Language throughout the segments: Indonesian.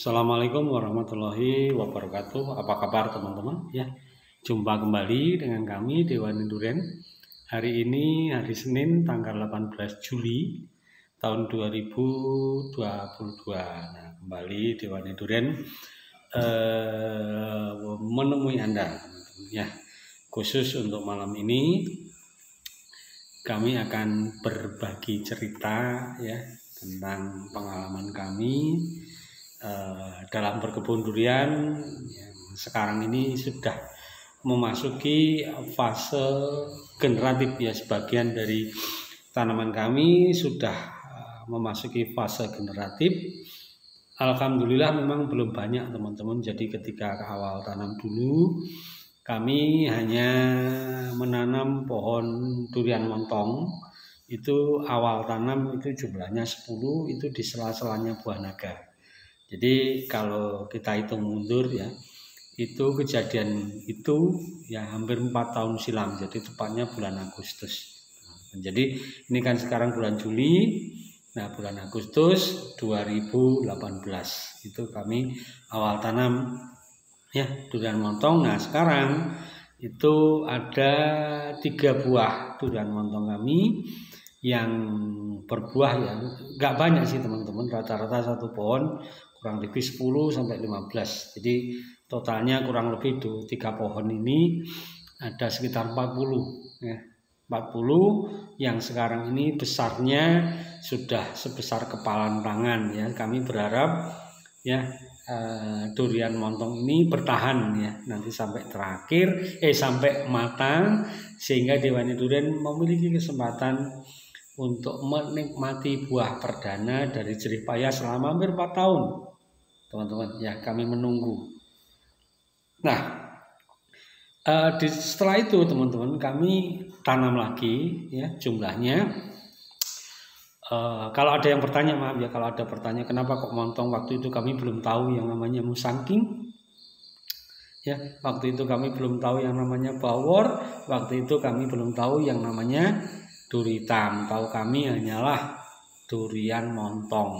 Assalamualaikum warahmatullahi wabarakatuh. Apa kabar teman-teman? Ya, jumpa kembali dengan kami Dewani Duren. Hari ini hari Senin tanggal 18 Juli tahun 2022. Nah, kembali Dewani Duren menemui Anda, teman-teman. Ya, khusus untuk malam ini kami akan berbagi cerita ya tentang pengalaman kami dalam berkebun durian yang sekarang ini sudah memasuki fase generatif ya. Sebagian dari tanaman kami sudah memasuki fase generatif. Alhamdulillah memang belum banyak teman-teman. Jadi ketika awal tanam dulu kami hanya menanam pohon durian montong. Itu awal tanam itu jumlahnya 10, itu di sela-selanya buah naga. Jadi kalau kita hitung mundur ya, itu kejadian itu ya hampir 4 tahun silam. Jadi tepatnya bulan Agustus. Jadi ini kan sekarang bulan Juli. Nah, bulan Agustus 2018 itu kami awal tanam ya durian montong. Nah, sekarang itu ada 3 buah durian montong kami yang berbuah ya. Nggak banyak sih teman-teman, rata-rata satu pohon kurang lebih 10 sampai 15. Jadi totalnya kurang lebih 3 pohon ini ada sekitar 40 ya. 40 yang sekarang ini besarnya sudah sebesar kepalan tangan ya. Kami berharap ya durian montong ini bertahan ya nanti sampai terakhir sampai matang, sehingga Dewani Duren memiliki kesempatan untuk menikmati buah perdana dari jerih payah selama hampir 4 tahun. Teman-teman ya, kami menunggu. Nah, setelah itu teman-teman kami tanam lagi ya jumlahnya. Kalau ada yang bertanya, maaf ya kalau ada bertanya kenapa kok montong, waktu itu kami belum tahu yang namanya musangking ya, waktu itu kami belum tahu yang namanya bawor, waktu itu kami belum tahu yang namanya duri hitam. Tahu kami hanyalah durian montong.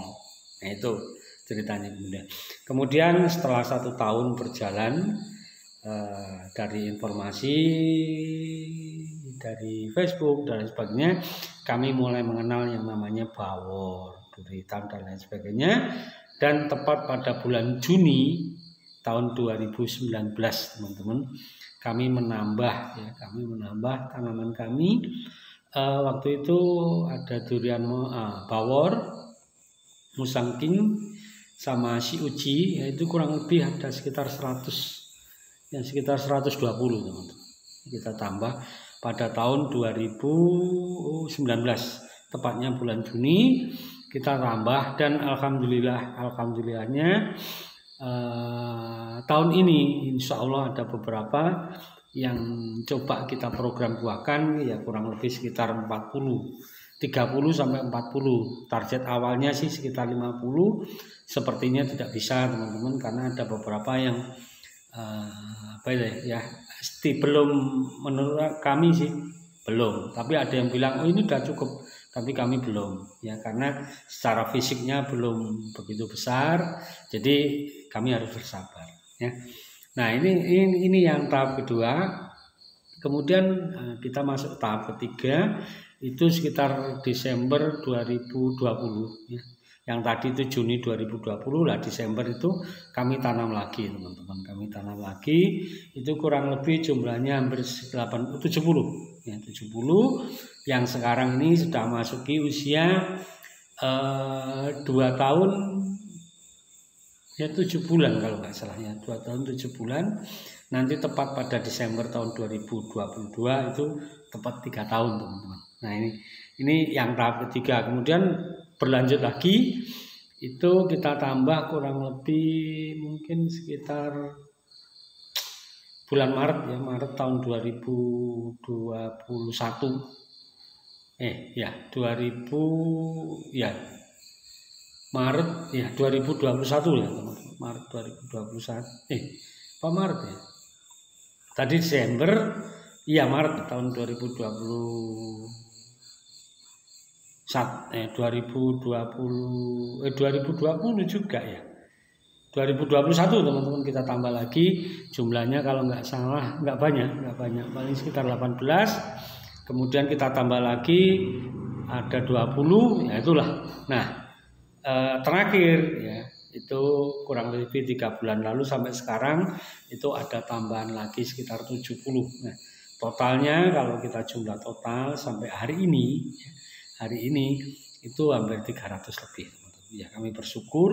Nah, itu ceritanya. Kemudian setelah 1 tahun berjalan, dari informasi dari Facebook dan sebagainya, kami mulai mengenal yang namanya bawor, duri hitam dan lain sebagainya. Dan tepat pada bulan Juni tahun 2019 teman-teman, kami menambah tanaman kami. Waktu itu ada durian bawor, musangking sama si uci, yaitu kurang lebih ada sekitar 100 ya, sekitar 120 teman-teman. Kita tambah pada tahun 2019 tepatnya bulan Juni kita tambah, dan alhamdulillahnya tahun ini insya Allah ada beberapa yang coba kita program buahkan ya, kurang lebih sekitar 30 sampai 40. Target awalnya sih sekitar 50. Sepertinya tidak bisa teman-teman, karena ada beberapa yang belum, menurut kami sih belum, tapi ada yang bilang oh ini udah cukup, tapi kami belum ya, karena secara fisiknya belum begitu besar, jadi kami harus bersabar ya. Nah, ini yang tahap kedua. Kemudian kita masuk tahap ketiga itu sekitar Desember 2020 ya. Yang tadi itu Juni 2020 lah, Desember itu kami tanam lagi teman-teman. Kami tanam lagi itu kurang lebih jumlahnya hampir 70 ya, 70 yang sekarang ini sudah masuki usia 2 tahun ya 7 bulan kalau nggak salah ya, 2 tahun 7 bulan. Nanti tepat pada Desember tahun 2022 itu tepat 3 tahun teman-teman. Nah, ini yang tahap ketiga. Kemudian berlanjut lagi itu kita tambah kurang lebih mungkin sekitar bulan Maret ya, Maret tahun 2021 Maret ya 2021 ya teman-teman. Maret 2021 apa Maret ya tadi Desember iya, Maret tahun 2020 juga ya, 2021 teman-teman kita tambah lagi jumlahnya, kalau nggak salah nggak banyak, paling sekitar 18. Kemudian kita tambah lagi ada 20, ya itulah. Nah terakhir ya itu kurang lebih 3 bulan lalu sampai sekarang itu ada tambahan lagi sekitar 70. Nah totalnya kalau kita jumlah total sampai hari ini itu hampir 300 lebih. Ya, kami bersyukur,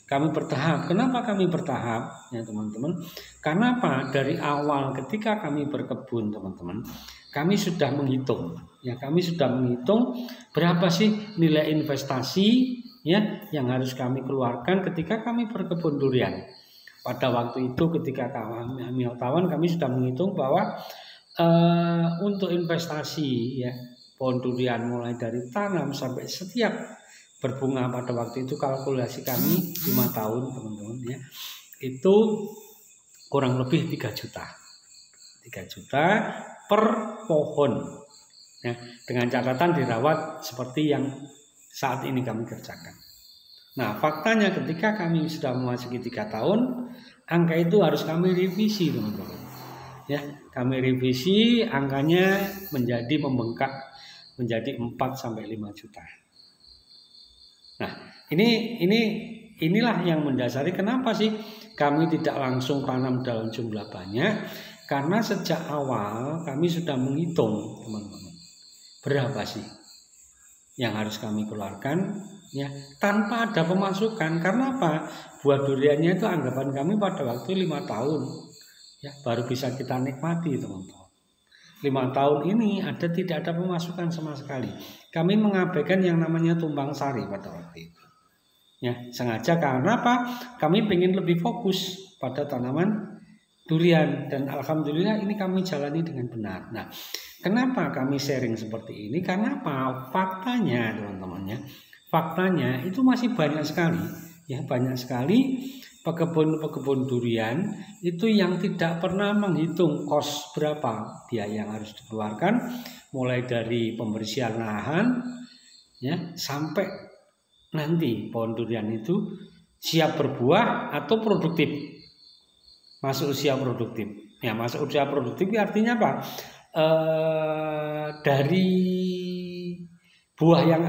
kami bertahap. Kenapa kami bertahap? Ya teman-teman, karena apa? Dari awal ketika kami berkebun teman-teman, kami sudah menghitung. Ya, kami sudah menghitung berapa sih nilai investasi ya yang harus kami keluarkan ketika kami berkebun durian. Pada waktu itu ketika kami wartawan, kami sudah menghitung bahwa untuk investasi ya pohon durian mulai dari tanam sampai setiap berbunga pada waktu itu, kalkulasi kami 5 tahun teman-teman ya, itu kurang lebih 3 juta per pohon ya, dengan catatan dirawat seperti yang saat ini kami kerjakan. Nah faktanya ketika kami sudah memasuki 3 tahun, angka itu harus kami revisi teman-teman ya, kami revisi angkanya menjadi membengkak menjadi 4 sampai 5 juta. Nah, inilah yang mendasari kenapa sih kami tidak langsung tanam dalam jumlah banyak, karena sejak awal kami sudah menghitung teman-teman berapa sih yang harus kami keluarkan ya tanpa ada pemasukan. Karena apa? Buah duriannya itu anggapan kami pada waktu 5 tahun ya baru bisa kita nikmati teman-teman. 5 tahun ini tidak ada pemasukan sama sekali. Kami mengabaikan yang namanya tumbang sari pada waktu itu. Ya, sengaja karena apa? Kami ingin lebih fokus pada tanaman durian dan alhamdulillah ini kami jalani dengan benar. Nah, kenapa kami sharing seperti ini? Karena apa? Faktanya teman-teman ya. Faktanya itu masih banyak sekali ya, banyak sekali pekebun durian itu yang tidak pernah menghitung kos berapa biaya yang harus dikeluarkan, mulai dari pembersihan lahan ya sampai nanti pohon durian itu siap berbuah atau produktif, masuk usia produktif. Ya, masuk usia produktif artinya apa? Dari buah yang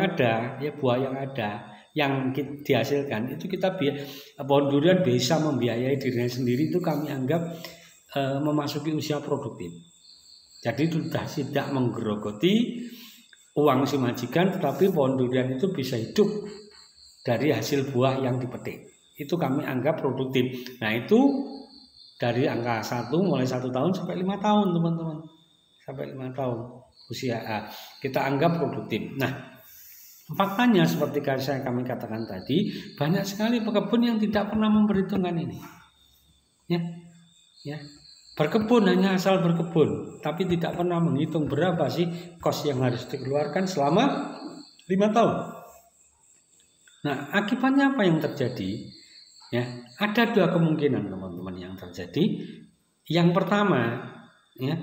ada yang dihasilkan itu pohon durian bisa membiayai dirinya sendiri, itu kami anggap memasuki usia produktif. Jadi sudah tidak menggerogoti uang si majikan, tetapi pohon durian itu bisa hidup dari hasil buah yang dipetik. Itu kami anggap produktif. Nah itu dari angka 1 mulai 1 tahun sampai 5 tahun teman-teman, sampai 5 tahun usia kita anggap produktif. Nah faktanya seperti kami katakan tadi, banyak sekali pekebun yang tidak pernah memperhitungkan ini. Ya. Berkebun hanya asal berkebun, tapi tidak pernah menghitung berapa sih kos yang harus dikeluarkan selama 5 tahun. Nah, akibatnya apa yang terjadi? Ya, ada 2 kemungkinan teman-teman yang terjadi. Yang pertama, ya,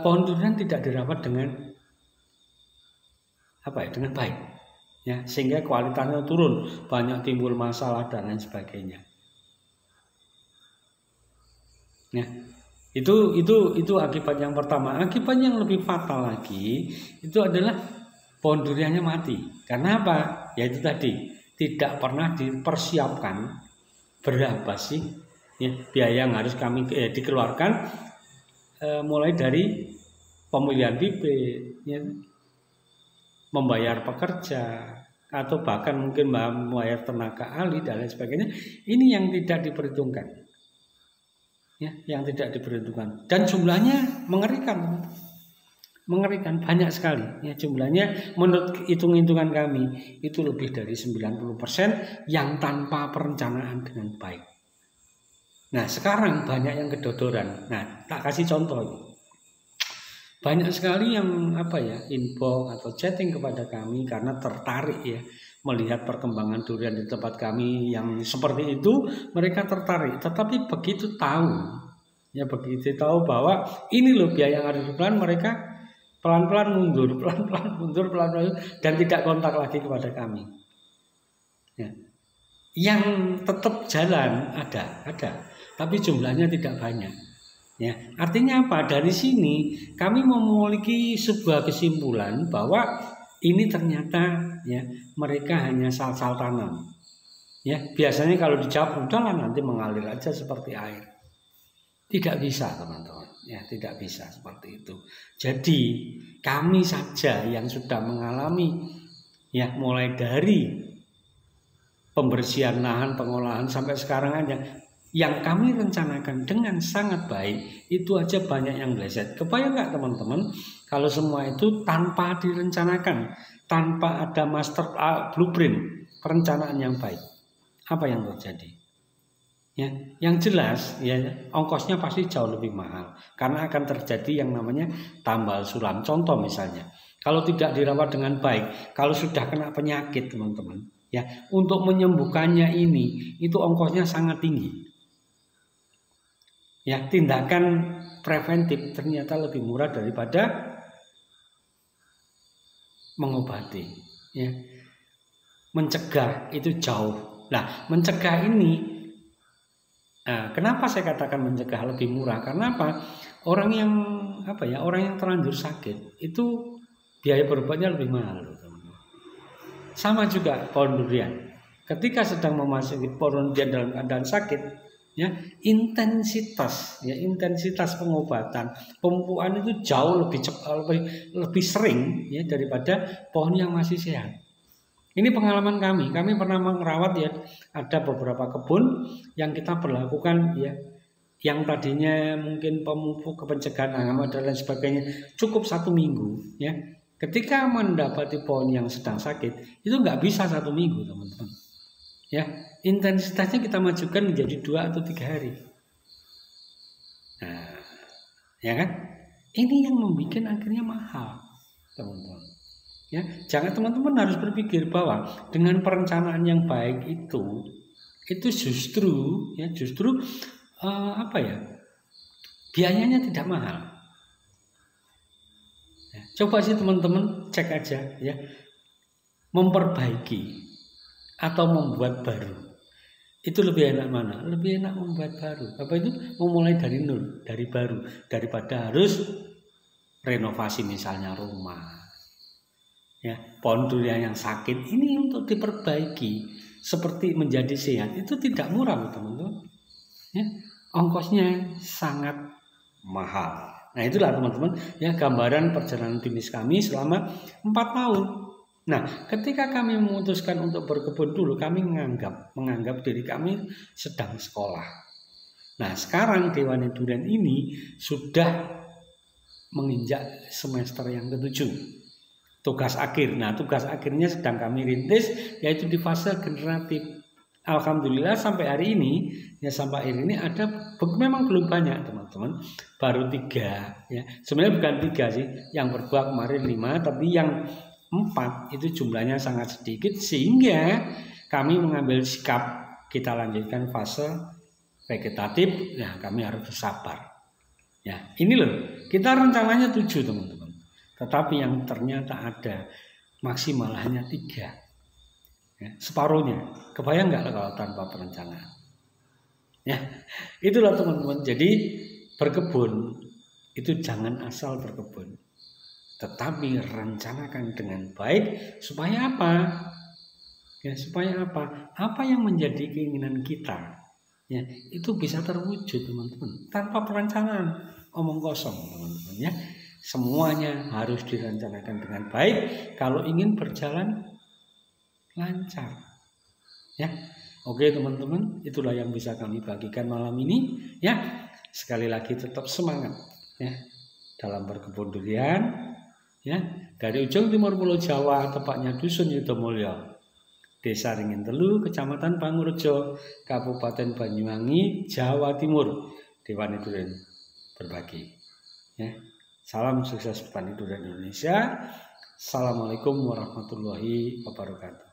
pohon durian tidak dirawat dengan baik ya, sehingga kualitasnya turun, banyak timbul masalah dan lain sebagainya ya. Itu akibat yang pertama. Akibat yang lebih fatal lagi itu adalah pohon duriannya mati. Karena apa? Ya itu tadi, tidak pernah dipersiapkan berapa sih ya biaya yang harus kami dikeluarkan, mulai dari pemilihan bibit ya, membayar pekerja, atau bahkan mungkin membayar tenaga ahli dan lain sebagainya. Ini yang tidak diperhitungkan ya, yang tidak diperhitungkan, dan jumlahnya mengerikan banyak sekali ya. Jumlahnya menurut hitung-hitungan kami itu lebih dari 90% yang tanpa perencanaan dengan baik. Nah sekarang banyak yang kedodoran. Nah tak kasih contoh. Banyak sekali yang inbox atau chatting kepada kami karena tertarik ya melihat perkembangan durian di tempat kami yang seperti itu. Mereka tertarik, tetapi begitu tahu bahwa ini loh biaya yang harus dikeluarkan, mereka pelan-pelan mundur dan tidak kontak lagi kepada kami. Ya. yang tetap jalan ada, tapi jumlahnya tidak banyak. Ya, artinya apa? Dari sini kami memiliki sebuah kesimpulan bahwa ini ternyata ya mereka hanya sal-sal tanam. Ya, biasanya kalau dijawab udahlah nanti mengalir aja seperti air. Tidak bisa, teman-teman. Ya, tidak bisa seperti itu. Jadi, kami saja yang sudah mengalami ya mulai dari pembersihan lahan, pengolahan sampai sekarang aja yang kami rencanakan dengan sangat baik, itu aja banyak yang meleset. Kebayang nggak teman-teman kalau semua itu tanpa direncanakan, tanpa ada master blueprint perencanaan yang baik, apa yang terjadi? Ya, yang jelas ya ongkosnya pasti jauh lebih mahal karena akan terjadi yang namanya tambal sulam. Contoh misalnya, kalau tidak dirawat dengan baik, kalau sudah kena penyakit teman-teman, ya untuk menyembuhkannya ini itu ongkosnya sangat tinggi. Ya, tindakan preventif ternyata lebih murah daripada mengobati. Ya, mencegah itu jauh. Nah, mencegah ini. Nah, kenapa saya katakan mencegah lebih murah? Karena apa? Orang yang terlanjur sakit itu biaya berobatnya lebih mahal, teman-teman. Sama juga pohon durian. Ketika sedang memasuki pohon durian dalam keadaan sakit, ya intensitas pengobatan, pemupukan itu jauh lebih cepat, lebih sering ya daripada pohon yang masih sehat. Ini pengalaman kami pernah merawat ya, ada beberapa kebun yang kita berlakukan ya, yang tadinya mungkin pemupuk, pencegahan hama dan lain sebagainya cukup 1 minggu ya. Ketika mendapati pohon yang sedang sakit itu nggak bisa 1 minggu teman-teman. Ya, intensitasnya kita majukan menjadi 2 atau 3 hari. Nah, ya kan? Ini yang membuat akhirnya mahal teman-teman. Ya, jangan teman-teman harus berpikir bahwa dengan perencanaan yang baik itu justru biayanya tidak mahal. Ya, coba sih teman-teman cek aja ya, memperbaiki atau membuat baru itu lebih enak mana? Lebih enak membuat baru. Apa itu? Memulai dari nol, dari baru, daripada harus renovasi misalnya rumah. Ya, pohon durian yang sakit ini untuk diperbaiki seperti menjadi sehat itu tidak murah teman-teman. Ya, ongkosnya sangat mahal. Nah, itulah teman-teman ya gambaran perjalanan bisnis kami selama 4 tahun. Nah, ketika kami memutuskan untuk berkebun dulu, kami menganggap diri kami sedang sekolah. Nah, sekarang Dewani Durian ini sudah menginjak semester yang ke-7. Tugas akhir. Nah, tugas akhirnya sedang kami rintis yaitu di fase generatif. Alhamdulillah sampai hari ini ada, memang belum banyak teman-teman, baru 3 ya. Sebenarnya bukan 3 sih, yang berbuah kemarin 5, tapi yang 4 itu jumlahnya sangat sedikit sehingga kami mengambil sikap kita lanjutkan fase vegetatif. Nah, kami harus bersabar. Ya, ini loh, kita rencananya 7 teman-teman. Tetapi yang ternyata ada maksimal hanya 3. Ya, separuhnya. Kebayang nggak kalau tanpa perencanaan? Ya, itulah teman-teman. Jadi berkebun itu jangan asal berkebun, tetapi rencanakan dengan baik supaya apa? Ya, supaya apa? Apa yang menjadi keinginan kita, ya itu bisa terwujud teman-teman. Tanpa perencanaan, omong kosong teman-teman ya. Semuanya harus direncanakan dengan baik kalau ingin berjalan lancar. Ya. Oke teman-teman, itulah yang bisa kami bagikan malam ini ya. Sekali lagi tetap semangat ya dalam berkebun durian ya. Dari ujung timur Pulau Jawa, tepatnya Dusun Yudomulyo, Desa Ringin Telu, Kecamatan Pangurjo, Kabupaten Banyuwangi, Jawa Timur. Dewani Durian berbagi ya. Salam sukses petani durian Indonesia. Assalamualaikum warahmatullahi wabarakatuh.